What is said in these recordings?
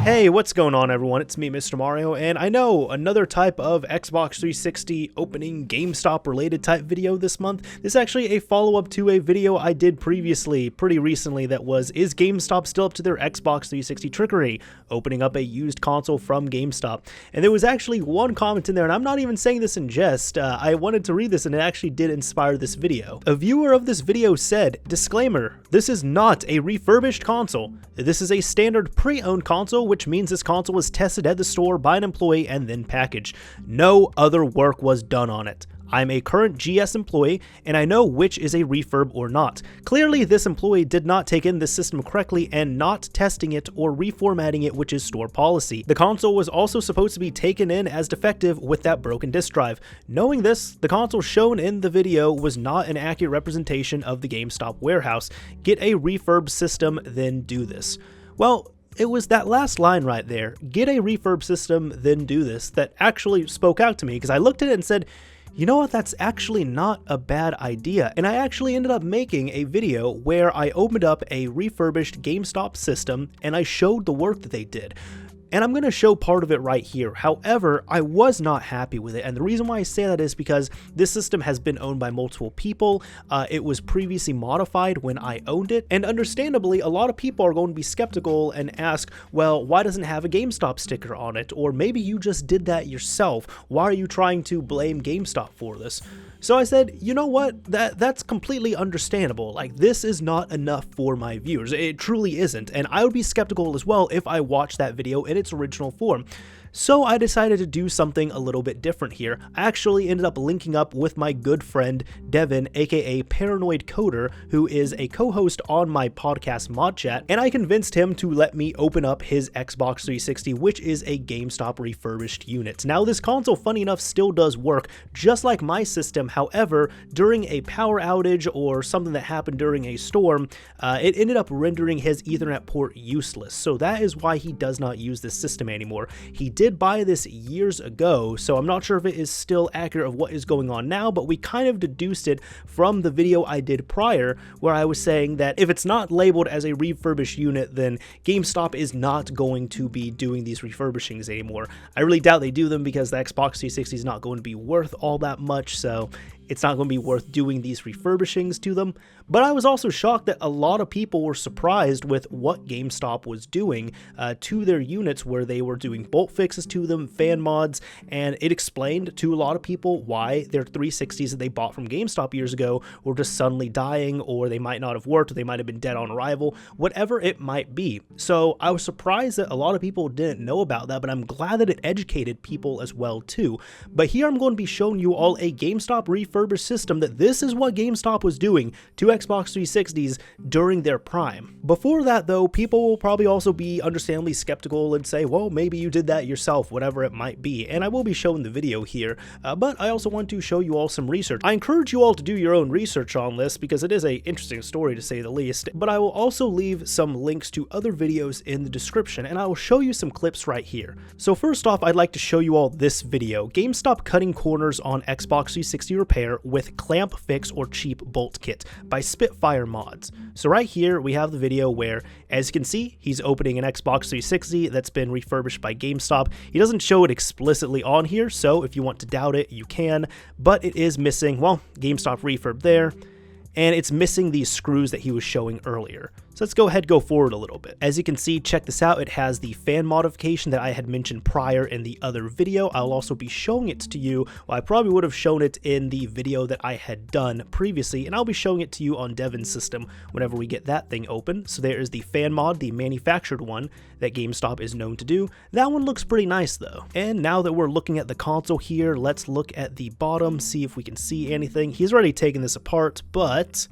Hey, what's going on everyone? It's me, Mr. Mario, and I know another type of Xbox 360 opening GameStop related type video this month. This is actually a follow-up to a video I did previously, pretty recently, that was, is GameStop still up to their Xbox 360 trickery, opening up a used console from GameStop? And there was actually one comment in there, and I'm not even saying this in jest, I wanted to read this and it actually did inspire this video. A viewer of this video said, "Disclaimer, this is not a refurbished console. This is a standard pre-owned console, which means this console was tested at the store by an employee and then packaged. No other work was done on it. I'm a current GS employee, and I know which is a refurb or not. Clearly, this employee did not take in the system correctly and not testing it or reformatting it, which is store policy. The console was also supposed to be taken in as defective with that broken disk drive. Knowing this, the console shown in the video was not an accurate representation of the GameStop warehouse. Get a refurb system, then do this." Well, it was that last line right there, "get a refurb system, then do this," that actually spoke out to me, because I looked at it and said, you know what, that's actually not a bad idea. And I actually ended up making a video where I opened up a refurbished GameStop system and I showed the work that they did. And I'm going to show part of it right here. However, I was not happy with it. And the reason why I say that is because this system has been owned by multiple people. It was previously modified when I owned it. And understandably, a lot of people are going to be skeptical and ask, well, why doesn't it have a GameStop sticker on it? Or maybe you just did that yourself. Why are you trying to blame GameStop for this? So I said, you know what, that's completely understandable. Like, this is not enough for my viewers. It truly isn't. And I would be skeptical as well if I watched that video in its original form. So I decided to do something a little bit different here. I actually ended up linking up with my good friend Devin, aka Paranoid Coder, who is a co-host on my podcast Mod Chat, and I convinced him to let me open up his Xbox 360, which is a GameStop refurbished unit. Now, this console, funny enough, still does work just like my system. However, during a power outage or something that happened during a storm, it ended up rendering his Ethernet port useless. So that is why he does not use this system anymore. He did buy this years ago, so I'm not sure if it is still accurate of what is going on now, but we kind of deduced it from the video I did prior, where I was saying that if it's not labeled as a refurbished unit, then GameStop is not going to be doing these refurbishings anymore. I really doubt they do them because the Xbox 360 is not going to be worth all that much, so it's not going to be worth doing these refurbishings to them. But I was also shocked that a lot of people were surprised with what GameStop was doing to their units, where they were doing bolt fixes to them, fan mods, and it explained to a lot of people why their 360s that they bought from GameStop years ago were just suddenly dying, or they might not have worked, or they might have been dead on arrival, whatever it might be. So I was surprised that a lot of people didn't know about that, but I'm glad that it educated people as well too. But here I'm going to be showing you all a GameStop refurbished system, that this is what GameStop was doing to Xbox 360s during their prime. Before that though, people will probably also be understandably skeptical and say, well, maybe you did that yourself, whatever it might be, and I will be showing the video here, but I also want to show you all some research. I encourage you all to do your own research on this because it is an interesting story to say the least, but I will also leave some links to other videos in the description, and I will show you some clips right here. So first off, I'd like to show you all this video, GameStop cutting corners on Xbox 360 repair with clamp fix or cheap bolt kit by Spitfire Mods. So right here we have the video where, as you can see, he's opening an Xbox 360 that's been refurbished by GameStop. He doesn't show it explicitly on here, so if you want to doubt it, you can, but it is missing, well, GameStop refurb there, and it's missing these screws that he was showing earlier. So let's go ahead and go forward a little bit. As you can see, check this out. It has the fan modification that I had mentioned prior in the other video. I'll also be showing it to you. Well, I probably would have shown it in the video that I had done previously, and I'll be showing it to you on Devin's system whenever we get that thing open. So there is the fan mod, the manufactured one that GameStop is known to do. That one looks pretty nice though. And now that we're looking at the console here, let's look at the bottom, see if we can see anything. He's already taken this apart, but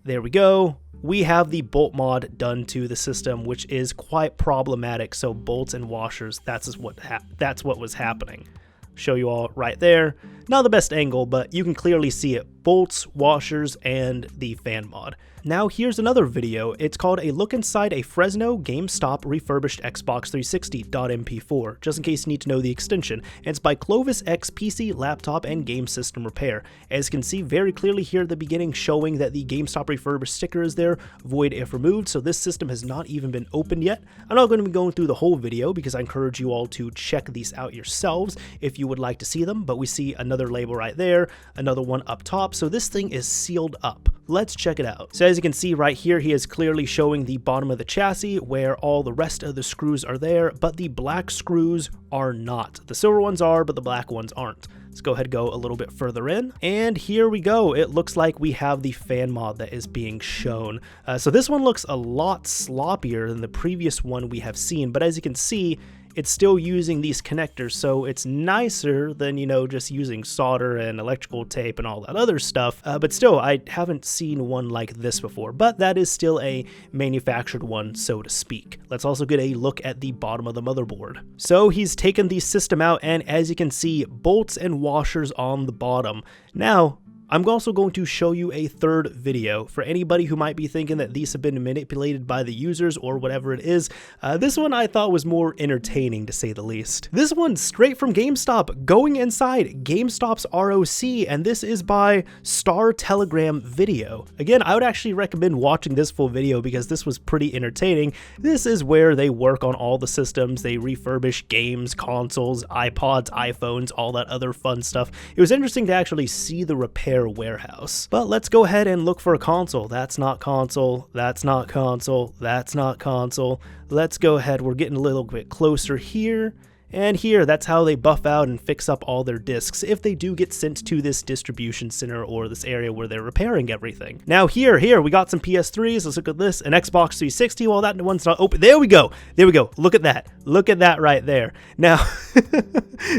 there we go. We have the bolt mod done to the system, which is quite problematic. So bolts and washers, that's what was happening. Show you all right there. Not the best angle, but you can clearly see it. bolts, washers, and the fan mod. Now here's another video. It's called A Look Inside a Fresno GameStop Refurbished Xbox 360.mp4, just in case you need to know the extension. And it's by Clovis X PC, Laptop, and Game System Repair. As you can see very clearly here at the beginning, showing that the GameStop Refurbished sticker is there, void if removed, so this system has not even been opened yet. I'm not going to be going through the whole video because I encourage you all to check these out yourselves if you would like to see them, but we see another label right there, another one up top, so this thing is sealed up. Let's check it out. So as you can see right here, he is clearly showing the bottom of the chassis where all the rest of the screws are there, but the black screws are not. The silver ones are, but the black ones aren't. Let's go ahead and go a little bit further in. And here we go. It looks like we have the fan mod that is being shown. So this one looks a lot sloppier than the previous one we have seen, but as you can see, it's still using these connectors, so it's nicer than, you know, just using solder and electrical tape and all that other stuff. But still, I haven't seen one like this before, but that is still a manufactured one, so to speak. Let's also get a look at the bottom of the motherboard. So he's taken the system out, and as you can see, bolts and washers on the bottom. Now, I'm also going to show you a third video for anybody who might be thinking that these have been manipulated by the users or whatever it is. This one I thought was more entertaining, to say the least. This one's straight from GameStop, going inside GameStop's ROC, and this is by Star Telegram Video. Again, I would actually recommend watching this full video because this was pretty entertaining. This is where they work on all the systems. They refurbish games, consoles, iPods, iPhones, all that other fun stuff. It was interesting to actually see the repair warehouse. But let's go ahead and look for a console. That's not console, that's not console, that's not console. Let's go ahead, we're getting a little bit closer here. And here, that's how they buff out and fix up all their discs if they do get sent to this distribution center or this area where they're repairing everything. Now here, we got some PS3s. Let's look at this, an Xbox 360. Well, that one's not open. There we go. Look at that. Look at that right there. Now,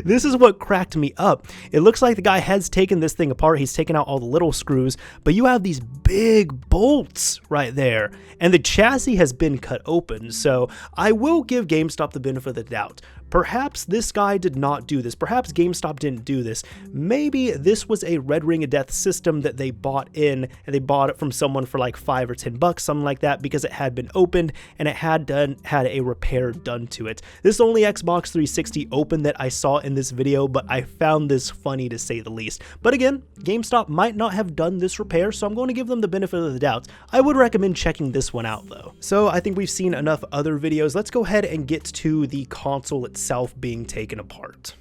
this is what cracked me up. It looks like the guy has taken this thing apart. He's taken out all the little screws, but you have these big bolts right there, and the chassis has been cut open. So I will give GameStop the benefit of the doubt. Perhaps this guy did not do this. Perhaps GameStop didn't do this. Maybe this was a Red Ring of Death system that they bought in, and they bought it from someone for like $5 or $10, something like that, because it had been opened and it had a repair done to it. This is the only Xbox 360 open that I saw in this video, but I found this funny to say the least. But again, GameStop might not have done this repair, so I'm going to give them the benefit of the doubt. I would recommend checking this one out though. So I think we've seen enough other videos. Let's go ahead and get to the console itself being taken apart.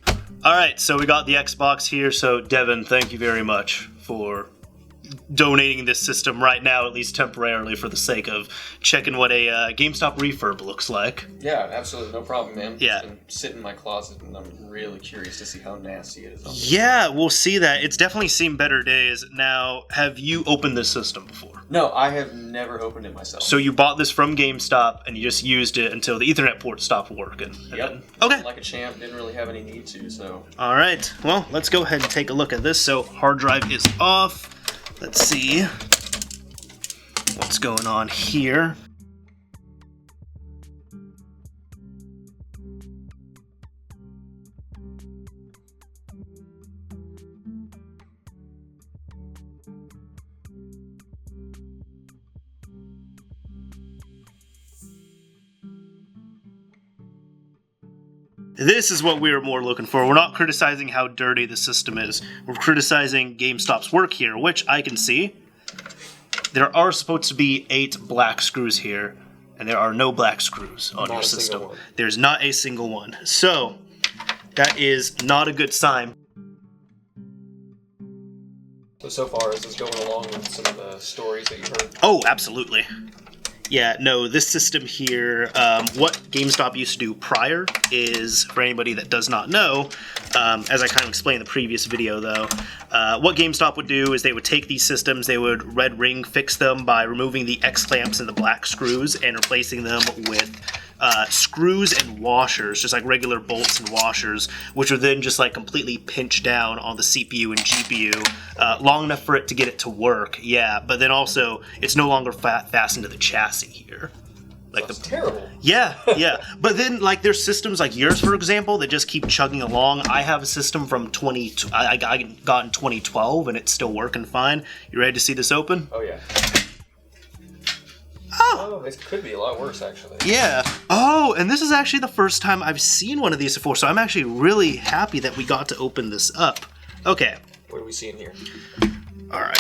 All right, so we got the Xbox here. So Devin, thank you very much for donating this system right now, at least temporarily, for the sake of checking what a GameStop refurb looks like. Yeah, absolutely, no problem, man. Yeah. It's been sitting in my closet, and I'm really curious to see how nasty it is. Yeah, we'll see that. It's definitely seen better days. Now, have you opened this system before? No, I have never opened it myself. So you bought this from GameStop, and you just used it until the Ethernet port stopped working. Yep. Okay. Like a champ, didn't really have any need to, so. All right, well, let's go ahead and take a look at this. So hard drive is off. Let's see what's going on here. This is what we were more looking for. We're not criticizing how dirty the system is. We're criticizing GameStop's work here, which I can see. There are supposed to be 8 black screws here, and there are no black screws on your system. There's not a single one. So, that is not a good sign. So far, is this going along with some of the stories that you heard? Oh, absolutely. Yeah, no, this system here, what GameStop used to do prior is, for anybody that does not know, as I kind of explained in the previous video though, what GameStop would do is they would take these systems, they would red ring fix them by removing the X-clamps and the black screws and replacing them with screws and washers, just like regular bolts and washers, which are then just like completely pinched down on the CPU and GPU, long enough for it to get it to work, yeah, but then also it's no longer fastened to the chassis here. Like That's terrible. Yeah. But then, like, there's systems like yours, for example, that just keep chugging along. I have a system from I got in 2012, and it's still working fine. You ready to see this open? Oh, yeah. Oh, it could be a lot worse, actually. Yeah. Oh, and this is actually the first time I've seen one of these before, so I'm actually really happy that we got to open this up. Okay. What are we seeing here? All right.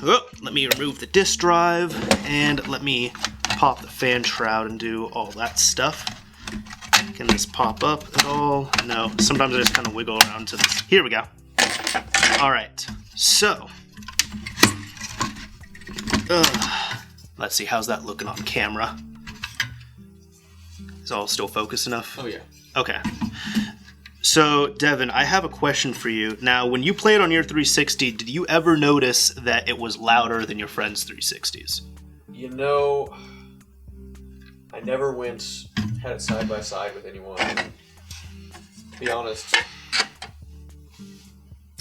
Oh, let me remove the disk drive, and let me pop the fan shroud and do all that stuff. Can this pop up at all? No. Sometimes I just kind of wiggle around to this. Here we go. All right. So. Let's see. How's that looking on camera? Is all still focused enough? Oh, yeah. Okay. So, Devin, I have a question for you. Now, when you played on your 360, did you ever notice that it was louder than your friends' 360s? You know, I never had it side by side with anyone. To be honest,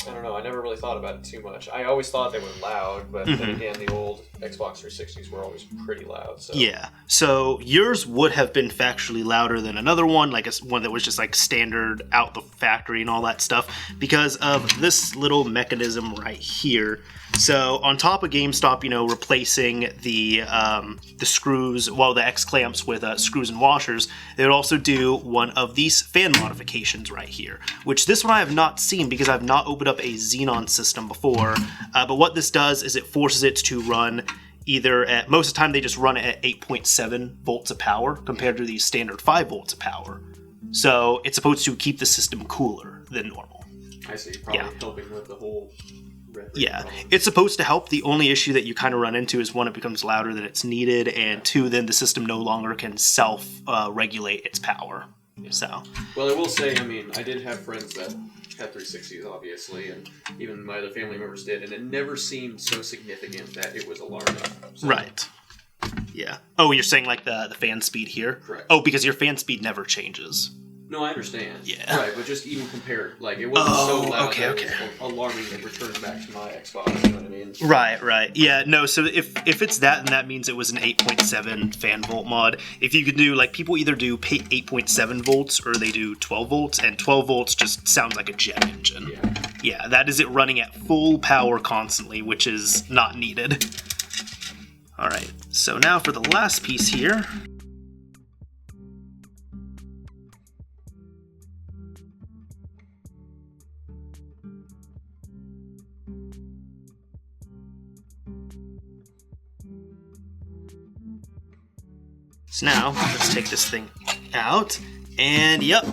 I don't know. I never really thought about it too much. I always thought they were loud, but then again, the old Xbox 360s were always pretty loud. So. Yeah. So yours would have been factually louder than another one, like one that was just like standard out the factory and all that stuff, because of this little mechanism right here. So on top of GameStop, replacing the screws, the X clamps with screws and washers, they would also do one of these fan modifications right here, which this one I have not seen because I've not opened up a Xenon system before. But what this does is it forces it to run either at, most of the time they just run it at 8.7 volts of power compared to the standard 5 volts of power. So it's supposed to keep the system cooler than normal. I see, probably helping with the whole... Yeah, it's supposed to help. The only issue that you kind of run into is, one, it becomes louder than it's needed, and two, then the system no longer can self-regulate its power. Yeah. So. Well, I will say, I did have friends that had 360s, obviously, and even my other family members did, and it never seemed so significant that it was alarming. So. Right. Yeah. Oh, you're saying like the fan speed here? Correct. Oh, because your fan speed never changes. No, I understand. Yeah. Right, but just even compared, like, it wasn't so loud that it was alarming and returned back to my Xbox, you know what I mean? Right. Yeah, no, so if it's that, then that means it was an 8.7 fan volt mod. If you could do, like, people either do 8.7 volts or they do 12 volts, and 12 volts just sounds like a jet engine. Yeah, that is it running at full power constantly, which is not needed. All right, so now for the last piece here. So now, let's take this thing out, and yep.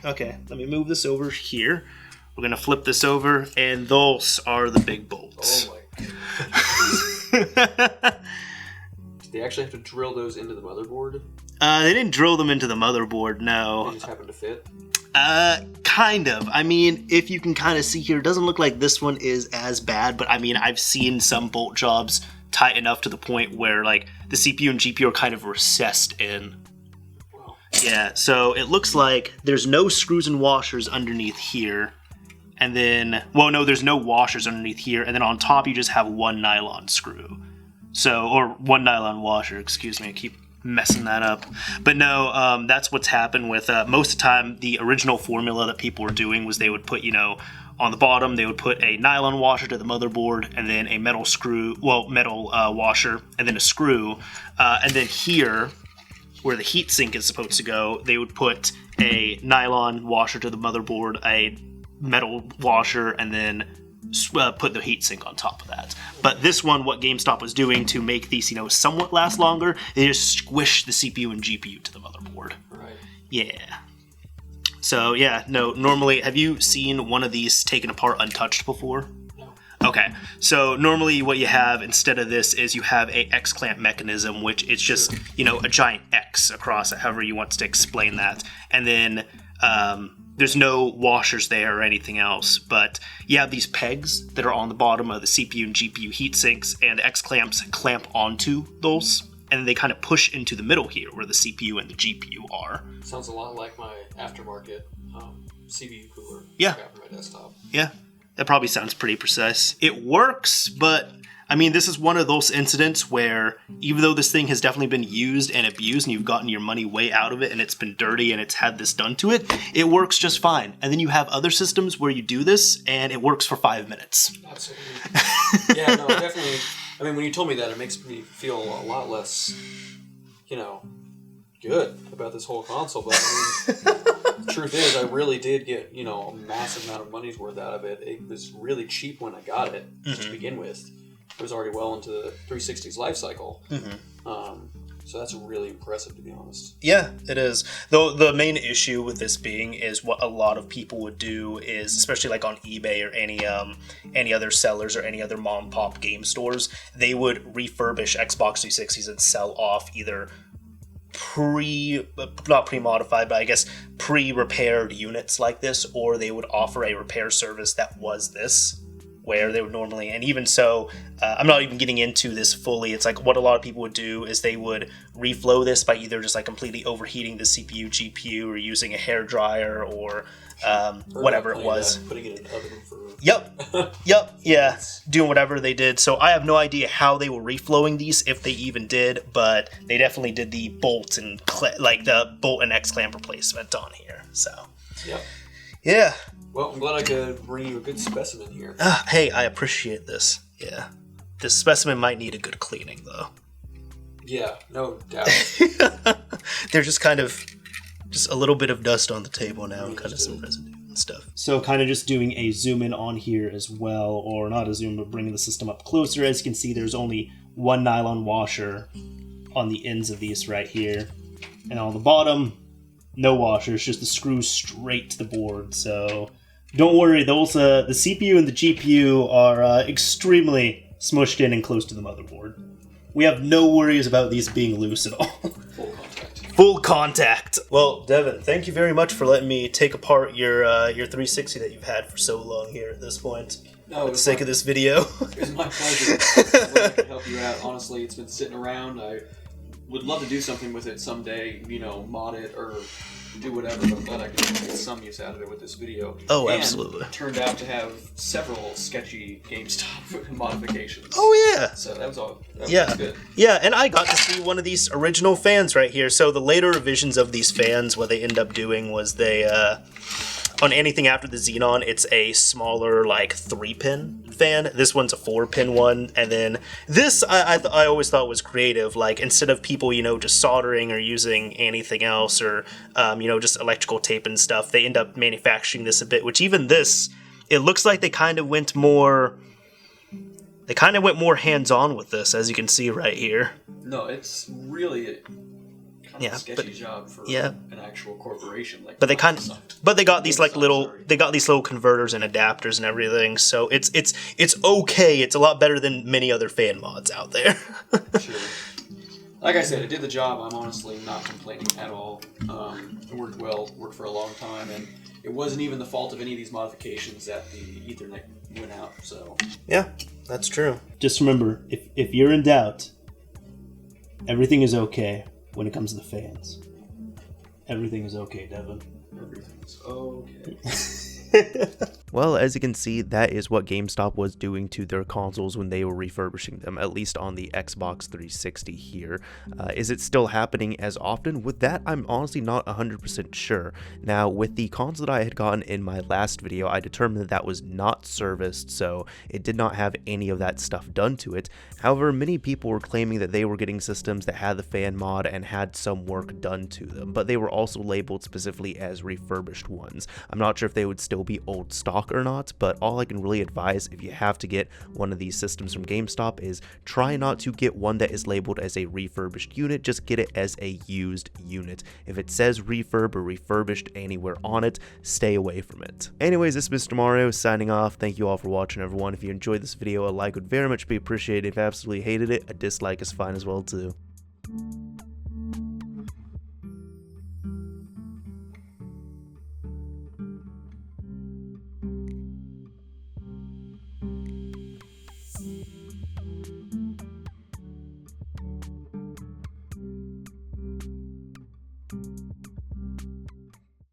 Okay, let me move this over here. We're going to flip this over, and those are the big bolts. Oh my god. Did they actually have to drill those into the motherboard? They didn't drill them into the motherboard, no. They just happened to fit? Kind of. If you can kind of see here, it doesn't look like this one is as bad, but I've seen some bolt jobs tight enough to the point where, like, the CPU and GPU are kind of recessed in. Wow. Yeah, so it looks like there's no screws and washers underneath here. And then, no, there's no washers underneath here. And then on top, you just have one nylon screw. Or one nylon washer, excuse me. I keep messing that up. But no, that's what's happened with, most of the time, the original formula that people were doing was they would put, on the bottom, they would put a nylon washer to the motherboard, and then a metal washer, and then a screw. And then here, where the heatsink is supposed to go, they would put a nylon washer to the motherboard, a metal washer, and then put the heatsink on top of that. But this one, what GameStop was doing to make these, somewhat last longer, they just squished the CPU and GPU to the motherboard. Right. Yeah. So, yeah, no, normally, have you seen one of these taken apart untouched before? No. Okay, so normally what you have instead of this is you have a X-clamp mechanism, which it's just, a giant X across it, however you want to explain that. And then there's no washers there or anything else, but you have these pegs that are on the bottom of the CPU and GPU heat sinks, and X-clamps clamp onto those, and they kind of push into the middle here where the CPU and the GPU are. Sounds a lot like my aftermarket CPU cooler Yeah. I got for my desktop. Yeah, that probably sounds pretty precise. It works, but I mean, this is one of those incidents where even though this thing has definitely been used and abused and you've gotten your money way out of it and it's been dirty and it's had this done to it, it works just fine. And then you have other systems where you do this and it works for 5 minutes. Absolutely. Yeah, no, definitely. I mean, when you told me that, it makes me feel a lot less, good about this whole console. But I mean, the truth is, I really did get, a massive amount of money's worth out of it. It was really cheap when I got it to begin with. It was already well into the 360's life cycle. So that's really impressive, to be honest. Yeah, it is. Though the main issue with this being is what a lot of people would do is, especially like on eBay or any other sellers or any other mom and pop game stores, they would refurbish Xbox 360s and sell off either not pre-modified, but I guess pre-repaired units like this, or they would offer a repair service that was this, where they would normally, and even so, I'm not even getting into this fully. It's like what a lot of people would do is they would reflow this by either just like completely overheating the CPU, GPU, or using a hair dryer or whatever it was. Putting it in an oven for... Yep, yeah, doing whatever they did. So I have no idea how they were reflowing these, if they even did, but they definitely did the bolt and the bolt and X clamp replacement on here. So, yep. Yeah. Well, I'm glad I could bring you a good specimen here. Hey, I appreciate this. Yeah. This specimen might need a good cleaning, though. Yeah, no doubt. There's just a little bit of dust on the table now and kind of some residue and stuff. So kind of just doing a zoom in on here as well, or not a zoom, but bringing the system up closer. As you can see, there's only one nylon washer on the ends of these right here. And on the bottom, no washers, just the screws straight to the board. So don't worry, those the CPU and the GPU are extremely smushed in and close to the motherboard. We have no worries about these being loose at all. Full contact. Well, Devin, thank you very much for letting me take apart your 360 that you've had for so long here at this point. No, for the sake of this video. It was my pleasure. I'm glad I could help you out. Honestly, it's been sitting around. I would love to do something with it someday, mod it or do whatever, but I'm glad I could get some use out of it with this video. Oh, and absolutely. It turned out to have several sketchy GameStop modifications. Oh, yeah. So that was all. That was good. Yeah, and I got to see one of these original fans right here. So the later revisions of these fans, what they end up doing was they, on anything after the Xenon, it's a smaller, 3-pin fan. This one's a 4-pin one. And then this, I always thought was creative. Instead of people, just soldering or using anything else or, just electrical tape and stuff, they end up manufacturing this a bit, which even this, it looks like they kind of went more hands-on with this, as you can see right here. No, it's really a sketchy job for an actual corporation. But they got these little converters and adapters and everything. So it's okay. It's a lot better than many other fan mods out there. Sure. Like I said, it did the job. I'm honestly not complaining at all. It worked well, worked for a long time, and it wasn't even the fault of any of these modifications that the Ethernet went out. So yeah, that's true. Just remember, if you're in doubt, everything is okay. When it comes to the fans, everything is okay, Devin. Everything's okay. Well, as you can see, that is what GameStop was doing to their consoles when they were refurbishing them, at least on the Xbox 360 here. Is it still happening as often? With that, I'm honestly not 100% sure. Now, with the console that I had gotten in my last video, I determined that was not serviced, so it did not have any of that stuff done to it. However, many people were claiming that they were getting systems that had the fan mod and had some work done to them, but they were also labeled specifically as refurbished ones. I'm not sure if they would still be old stock or not, but all I can really advise if you have to get one of these systems from GameStop is try not to get one that is labeled as a refurbished unit, just get it as a used unit. If it says refurb or refurbished anywhere on it, stay away from it. Anyways, this is Mr. Mario signing off. Thank you all for watching, everyone. If you enjoyed this video, a like would very much be appreciated. If you absolutely hated it, a dislike is fine as well too.